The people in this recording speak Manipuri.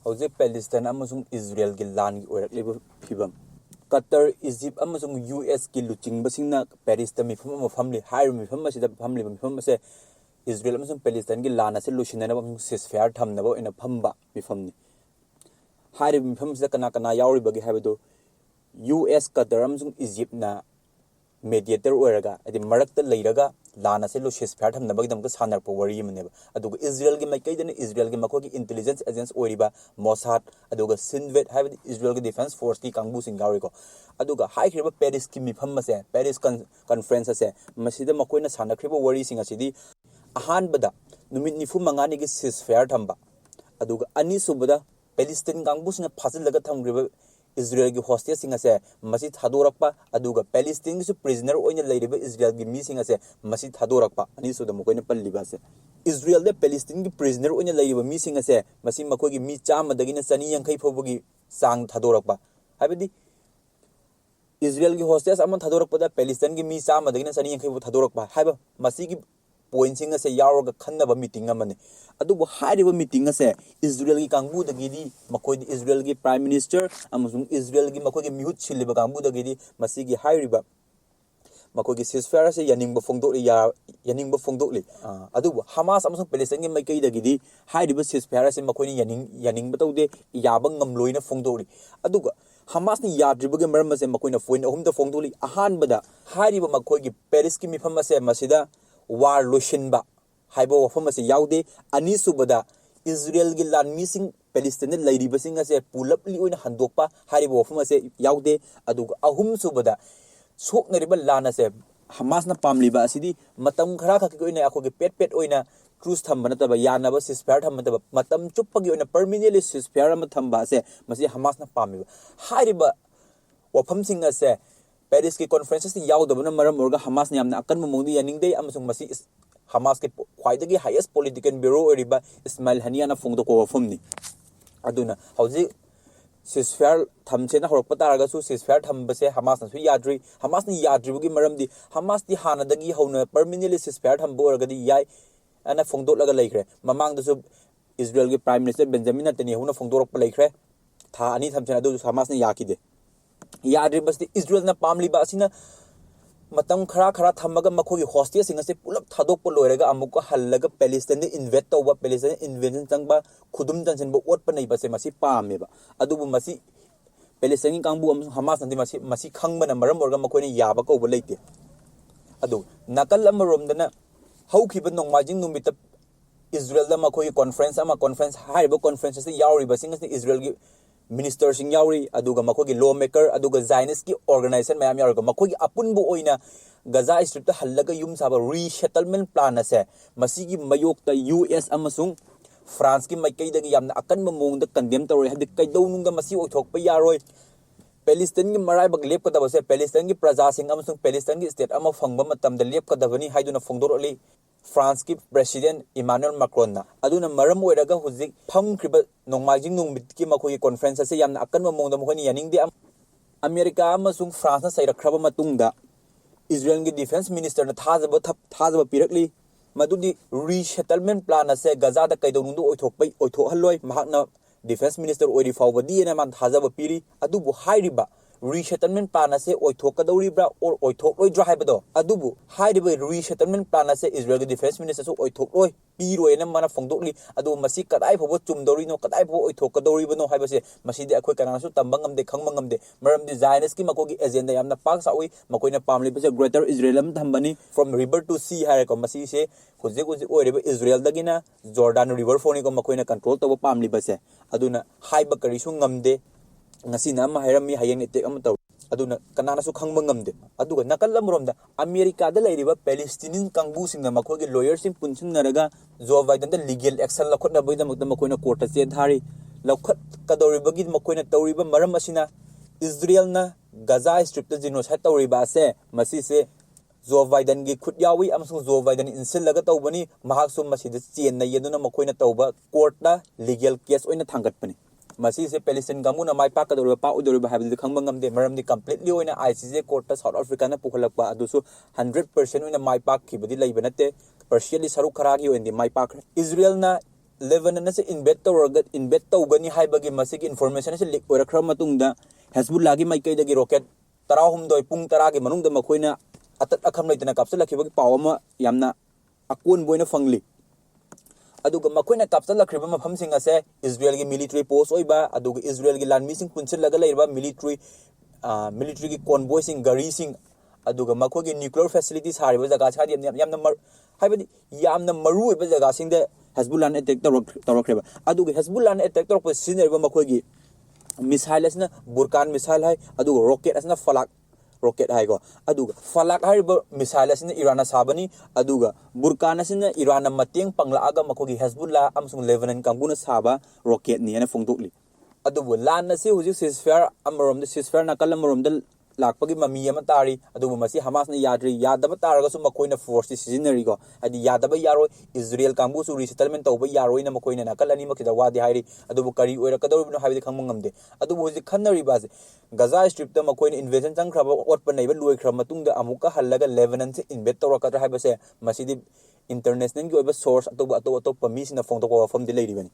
Hojik Palestine amasung Israel gi lan gi oirakliba phibam Qatar Egypt amasung US gi luching basingna Paris ta mifam ama family higher mifam asida family mifam ase Israel amasung Palestine gi lan ase lusinana amasung ceasefire thamnaba ina phamba mifam ni higher mifam sida kana kana yauri bagi habado US Qatar amasung Egypt na mediator oiraga adi marakta leiraga lana se lo ceasefire thamna bagdam ka sanar po wari maneba aduga Israel gi makai dane Israel gi makogi intelligence agents oiriba Mossad aduga Sinvet habdi Israel gi defense force ki kangbu singawi ko aduga high kriba Paris ki mifam se Paris conference se masida makoina sanar kriba wari singa sidi ahan bada numit nifu mangani gi ceasefire thamba aduga ani subada Palestine kangbu sina phasal laga thamgriba Israel gi hostage singa se masi thadorakpa aduga Palestine gi prisoner oina leiriba Israel gi mi singa se masi thadorakpa ani so da mokoina palliba se Israel de Palestine gi prisoner oina leiriba mi singa se masi makoi gi mi chama dagina chani yankai phobugi sang thadorakpa habidi Israel gi hostage amon thadorakpa da Palestine gi mi chama dagina chani yankai pho thadorakpa haiba masi gi point singa se yaroga khannaba meeting amane adubu hairiba meeting ase Israel gi kangbu dagidi makoi di Israel gi prime minister amasung Israel gi makoi gi mihut chiliba kangbu dagidi masi gi hairiba makoi gi ceasefire ase yaningba fongdokli adubu Hamas amasung Palestine gi makai dagidi hairiba ceasefire ase makoi ni yaningba tawde yaba ngamloina fongdokli aduga Hamas ni yadriba gi maram ase makoi na point ahum da fongdokli ahanbada hairiba makoi gi Paris gi mifam ase masida war loishinba haiba wafam ase yaude ani subada Israel gi lan missing Palestine lairiba singa se pulapli oina handokpa haiba wafam ase yaude aduga ahum subada soknariba lan ase Hamas na pamliba asidi matam khara khaki oina akoge pet oina truce thamba nataba yanaba ceasefire thamba nataba matam chuppagi oina permanently ceasefire ma thamba ase masi Hamas na pamiba haiba wafam singa se Paris ki conferences ni yaudabana maram orga Hamas ni amna akan mongdi yaningdei amasung masi Hamas ke khwaidagi highest political bureau oriba Ismail Haniya na fongdo ko wafumni aduna hauji ceasefire thamche na horokpa taraga su ceasefire thambase Hamas na su yadri Hamas ni yadribugi maramdi Hamas di hanadagi hauna permanently ceasefire thamba orgadi yai ana fongdo laga laikre mamang da su Israel ki prime minister Benjamin Netanyahu na fongdo rokpa laikre tha ani thamche na du Hamas ni yakide yadri basti Israel na pamli ba asina matam khara thamaga makhogi hostage singa se pulap thadok po loiraga amuka hallaga Palestine invest tawba Palestine invasion changba khudum tansen bo ot pa nei ba se masi pame ba adubu masi Palestine kangbu am Hamas nanti masi khangba na maram orga makhoini yaba ko bo leite adu nakal amarom dana haukiba nongmajing numita Israel da makhoi conference haiba conference se yauri ba singa se Israel gi minister sing yauri aduga makogi lawmaker aduga Zionist ki organization mayam yaruga makogi apunbu oina Gaza Strip ta hallaga yum saba resettlement plan ase masigi mayokta US amasung France ki maikai dagi yamna akan mamong da condemn tawre hadi kaidaw nunga masi othokpa yaroi Palestine gi marai bag lep kadaba se Palestine gi praja sing amasung Palestine gi state ama phangba matam da lep kadabani haiduna phongdoroli France ki president Emmanuel Macron na aduna maram oiraga huzik pham kriba nongmajing nungmit ki makoi conference ase yamna akan mamong da mokhoni yaningde America amasung France na sairakhraba matungda Israel gi defense minister na thajaba pirakli madudi resettlement plan ase Gaza da kaidaw nungdu oithokhaloi mahakna defense minister oiri fawbadi na man thajaba piri adubu hairiba resettlement plan ase oithokadoribra or oithokloidra haibado adubu hairiba resettlement plan ase Israel gi defense minister so oithokloi piroi na mana fongdokli adu masi kadai phobo chumdori no kadai pho oithokadori no haibase masi de akhoi kana su tambangam de khangmangam de maram de Zionist ki makogi agenda yamna pak sawi makoina pamli base greater Israel am thambani from river to sea hare ko masi se hoje oireba Israel dagina Jordan river phone ko makoina control to pamli base aduna haiba kari su ngamde ngasi na ma hairami hayeng etek am taw aduna kanana su khangba ngamde aduga nakal amromda America da lairiba Palestinian kangbu singna makhogi lawyers sing punsin naraga Joe Biden da legal action lakhotna boida mukta makoina court chen thari lakhot kadoribagi makoina tawriba maram asina Israel na Gaza Strip ta genocide tawriba ase masi se Joe Biden gi khut yawi amsung Joe Biden insil laga tawbani mahak sum masi da chen na yeduna makoina tawba court na legal case oina thangat pani masi se Palestine gamuna mai pak kador pa udor ba habil khangmangam de maram di completely oina ICJ court ta South Africa na pukhalakpa adusu 100% oina mai pak khibadi leibanate partially saru khara gi oindi mai pak Israel na Lebanon ase invest tawgani haibagi masigi information ase leak oirakra matungda Hezbollah gi maikayda gi rocket 13 pung 10 gi manungda makoina atat akham leitana kapsalakibagi pawama yamna akun boina fangli aduga makoina kapsalakriba mafamsing ase Israel gi military post oiba aduga Israel gi land missing punchilaga leiba military gi convoy sing gari sing aduga makogi nuclear facilities hariba jaga chadi yamna haibadi yamna maru oiba jaga singda Hezbollah attack tawrakreba aduga Hezbollah attack tawrpa sineriba makogi missile asna burkan missile hai aduga rocket asna falak rocket hai go aduga falak hariba missile asna Iran sabani aduga burkan asna Iran mateng pangla makogi Hezbollah amsung Lebanon kanguna saba rocket ni ana fongdokli adubu lan na si hujik ceasefire amarom de ceasefire na kalamarom de lakpagi mami ama tari adubu masi Hamas na yadaba taraga su makoina force sizinari go adi yadaba yaro Israel kambu su resettlement tawba yaro ina makoina na kalani makida wadi hairi adubu kari oira kador bino habidi khangmung ngamde adubu hujik khanari base Gaza strip ta makoina invasion changkhaba otpa naiba loikhra matungda amuka hallaga Lebanon se invade tawrakadra haibase masidi international gi oiba source atoba mi sina phone to ko fam de leiribani